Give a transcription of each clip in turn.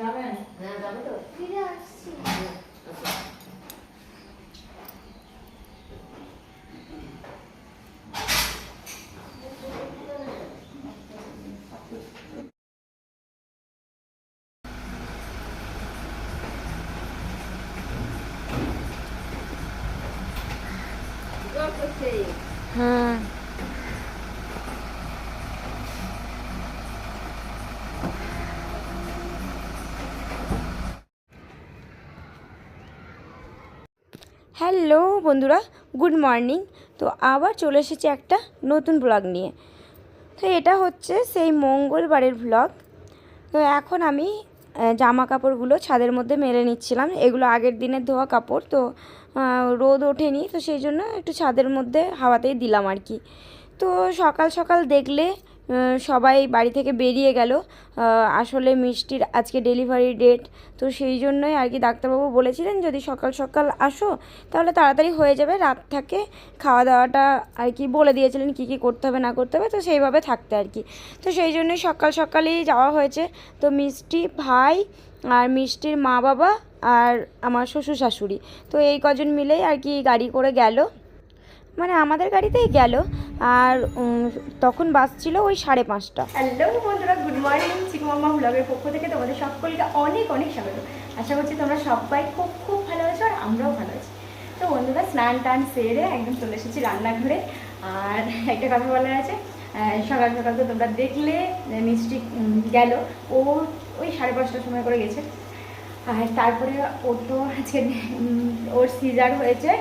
যাবেন? হ্যাঁ যাবে তো, ফিরে আসছি। হ্যাঁ হ্যালো বন্ধুরা, গুড মর্নিং। তো আবার চলে এসেছি একটা নতুন ব্লগ নিয়ে। তো এটা হচ্ছে সেই মঙ্গলবারের ব্লগ। তো এখন আমি জামা কাপড়গুলো ছাদের মধ্যে মেলে নিচ্ছিলাম। এগুলো আগের দিনের ধোয়া কাপড়, তো রোদ ওঠেনি, তো সেই জন্য একটু ছাদের মধ্যে হাওয়াতেই দিলাম আর কি। তো সকাল সকাল দেখলে সবাই বাড়ি থেকে বেরিয়ে গেল। আসলে মিষ্টির আজকে ডেলিভারি ডেট, তো সেই জন্যই আর কি ডাক্তারবাবু বলেছিলেন যদি সকাল সকাল আসো তাহলে তাড়াতাড়ি হয়ে যাবে, রাত থাকে খাওয়া দাওয়াটা আর কি বলে দিয়েছিলেন কী কী করতে হবে না করতে হবে, তো সেইভাবে থাকতে আর কি। তো সেই জন্যই সকাল সকালই যাওয়া হয়েছে। তো মিষ্টি ভাই আর মিষ্টির মা বাবা আর আমার শ্বশুর শাশুড়ি, তো এই কজন মিলেই আর কি গাড়ি করে গেল, মানে আমাদের গাড়িতেই গেল। আর তখন বাস ছিল ওই 5:30। হ্যালো বন্ধুরা, গুড মর্নিং। চিকু মাম্মা ব্লগের পক্ষ থেকে তোমাদের সকলকে অনেক অনেক স্বাগত। আশা করছি তোমরা সবাই খুব খুব ভালো আছো আর আমরাও ভালো আছি। তো বন্ধুরা, স্নান টান সেরে একদম চলে এসেছি রান্নাঘরে। আর একটা কথা বলার আছে, সকাল সকাল তো তোমরা দেখলে মিষ্টি গেল, ও ওই 5:30টার সময় করে গেছে। আর তারপরে ওর তো আজকে ওর সিজার হয়েছে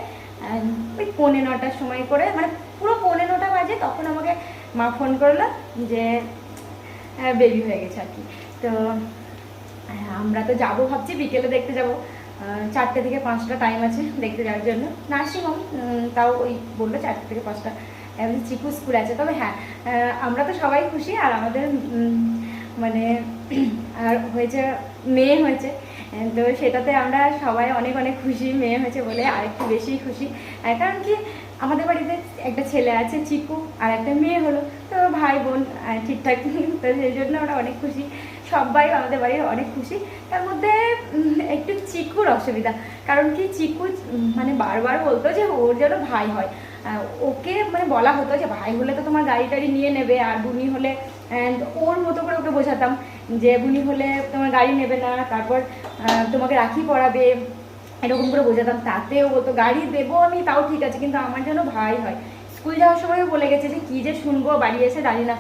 ওই 9:45টার সময় করে, মানে পুরো 9:45 বাজে তখন আমাকে মা ফোন করলো যে বেবি হয়ে গেছে আর কি। তো আমরা তো যাবো ভাবছি, বিকেলে দেখতে যাব। 4টে থেকে 5টা টাইম আছে দেখতে যাওয়ার জন্য নার্সিংহোম। তাও ওই বললো 4টে থেকে 5টা, চিকু স্কুল আছে। তবে হ্যাঁ, আমরা তো সবাই খুশি। আর আমাদের মানে আর হয়েছে, মেয়ে হয়েছে, তো সেটাতে আমরা সবাই অনেক অনেক খুশি। মেয়ে হয়েছে বলে আরেকটু বেশি খুশি, কারণ কি আমাদের বাড়িতে একটা ছেলে আছে চিকু, আর একটা মেয়ে হলো, তো ভাই বোন ঠিকঠাক। তো সেই জন্য আমরা অনেক খুশি, সবাই আমাদের বাড়ির অনেক খুশি। তার মধ্যে একটু চিকুর অসুবিধা, কারণ কি চিকু মানে বারবার বলতো যে ওর যেন ভাই হয়। ওকে মানে বলা হতো যে ভাই হলে তো তোমার গাড়ি টাড়ি নিয়ে নেবে, আর বুনি হলে ওর মতো করে ওকে বোঝাতাম যে বুনি হলে তোমার গাড়ি নেবে না, তারপর তোমাকে রাখি পরাবে, এরকম করে বোঝাতাম। তাতেও বলতো গাড়ি দেবো আমি, তাও ঠিক আছে, কিন্তু আমার জন্য ভাই হয়। স্কুল যাওয়ার সময়ও বলে গেছে যে কী যে শুনবো বাড়ি এসে জানি না,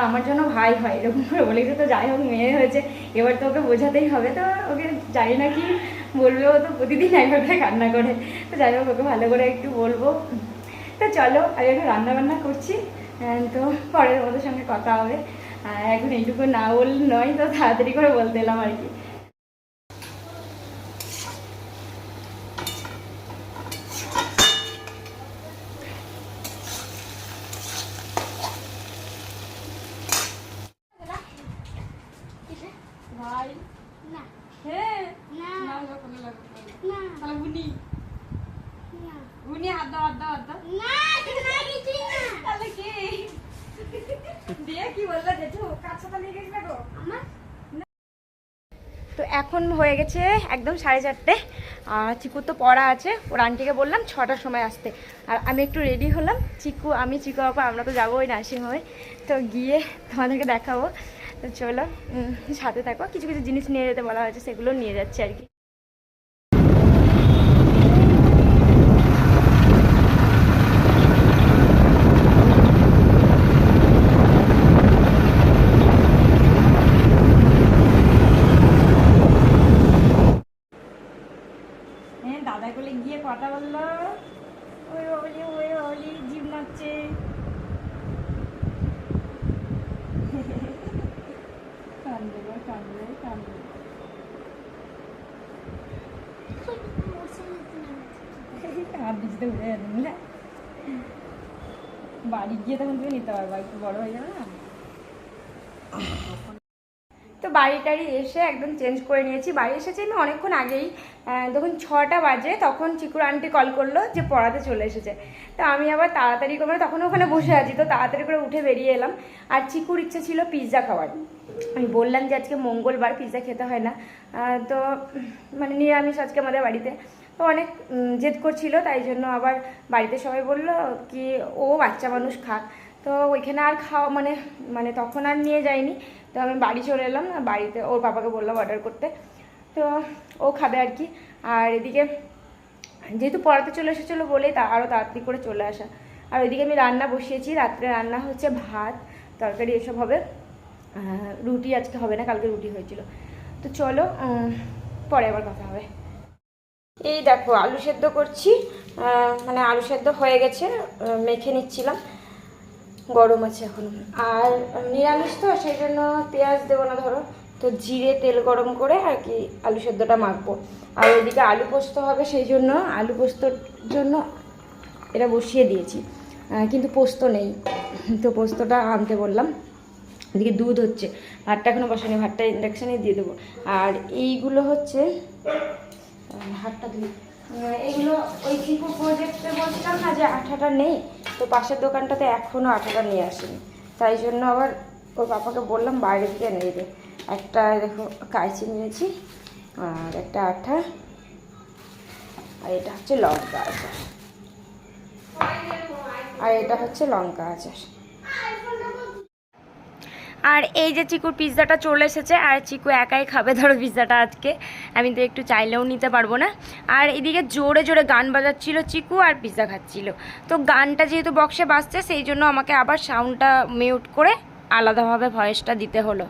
আমার জন্য ভাই হয়, এরকম করে বলে গেছে। তো যাই হোক, মেয়ে হয়েছে, এবার তো ওকে বোঝাতেই হবে। তো ওকে জানি না কি বলবে, ও তো প্রতিদিন একবার করে কান্না করে। তো যাই হোক, ওকে ভালো করে একটু বলবো। তো চলো, আমি এখন রান্নাবান্না করছি, তো পরে তোমাদের সঙ্গে কথা হবে। এখন এইটুকু না বললে নয়, তো তাড়াতাড়ি করে বলতে এলাম আর কি। ভাই না, হ্যাঁ না না তাহলে বুনি না, বুনি হাত দাও হাত দাও হাত দাও না না কিছু না, তাহলে কি দিয়ে কি বললা জেঠু, কাছাটা নিয়ে গেছিলে গো আমার। তো এখন হয়ে গেছে একদম 4:30। আর চিকুর তো পড়া আছে, ওর আন্টিকে বললাম 6টার সময় আসতে। আর আমি একটু রেডি হলাম, আমি চিকু বাবা আমরা তো যাবো ওই নার্সিংহোমে। তো গিয়ে তোমাদেরকে দেখাবো। তো চলো সাথে থাকো, কিছু কিছু জিনিস নিয়ে যেতে বলা হয়েছে, সেগুলো নিয়ে যাচ্ছে আর কি। হ্যাঁ, দাদা কোলে গিয়ে কথা বললো, ওই ওলি ওই ওলি জিভ নাচছে। কান্দে গো কান্দে কান্দে। হাত দিতে উঠে যাবে, বুঝলে? বাড়ি গিয়ে তখন তুমি নিতে পারবা, একটু বড় হয়ে যাবে না। তো বাড়ি টাড়ি এসে একদম চেঞ্জ করে নিয়েছি। বাড়ি এসেছি আমি অনেকক্ষণ আগেই, তখন 6টা বাজে। তখন চিকুর আন্টি কল করলো যে পড়াতে চলে এসেছে। তো আমি আবার তাড়াতাড়ি করে, তখন ওখানে বসে আছি, তো তাড়াতাড়ি করে উঠে বেরিয়ে এলাম। আর চিকুর ইচ্ছে ছিল পিৎজা খাওয়ার, আমি বললাম যে আজকে মঙ্গলবার পিৎজা খেতে হয় না, তো মানে নিরামিষ আজকে আমাদের বাড়িতে। তো অনেক জেদ করছিল, তাই জন্য আবার বাড়িতে সবাই বললো কি ও বাচ্চা মানুষ খাক। তো ওইখানে আর খাওয়া মানে তখন আর নিয়ে যাইনি। তো আমি বাড়ি চলে এলাম, বাড়িতে ওর পাপাকে বললাম অর্ডার করতে, তো ও খাবে আর কি। আর এদিকে যেহেতু পড়াতে চলে এসেছিলো বলেই আরও তাড়াতাড়ি করে চলে আসা। আর ওইদিকে আমি রান্না বসিয়েছি, রাত্রে রান্না হচ্ছে ভাত তরকারি এসব হবে, রুটি আজকে হবে না, কালকে রুটি হয়েছিল। তো চলো পরে আবার কথা হবে। এই দেখো আলু সেদ্ধ করছি, মানে আলু সেদ্ধ হয়ে গেছে, মেখে নিচ্ছিলাম, গরম আছে এখন। আর নিরামিষ তো সেই জন্য পেঁয়াজ দেবো না ধরো, তো জিরে তেল গরম করে আর কি আলু সেদ্ধটা মাখবো। আর ওইদিকে আলু পোস্ত হবে, সেই জন্য আলু পোস্তর জন্য এটা বসিয়ে দিয়েছি, কিন্তু পোস্ত নেই, তো পোস্তটা আনতে বললাম। এদিকে দুধ হচ্ছে, ভাতটা এখনও বসানি, ভাতটা ইন্ডাকশানে দিয়ে দেবো। আর এইগুলো হচ্ছে হাতটা ধুই, এগুলো ওই চিকু প্রজেক্টে বলছিলাম না যে আঠাটা নেই, তো পাশের দোকানটাতে এখনও আঠাটা নিয়ে আসেনি, তাই জন্য আবার ওর পাপাকে বললাম বাইরে থেকে নিয়ে দে। একটা দেখো কাঁচি নিয়েছি, আর একটা আঠা, আর এটা হচ্ছে লঙ্কা আচার, আর এটা হচ্ছে লঙ্কা আচার। আর এই যে চিকুর পিৎজাটা চলে এসেছে, আর চিকু একাই খাবে ধরো পিৎজাটা আজকে, আমি তো একটু চাইলেও নিতে পারবো না। আর এদিকে জোরে জোরে গান বাজাচ্ছিল চিকু, আর পিৎজা খাচ্ছিল। তো গানটা যেহেতু বক্সে বাজছে, সেই জন্য আমাকে আবার সাউন্ডটা মিউট করে আলাদাভাবে ভয়েসটা দিতে হলো।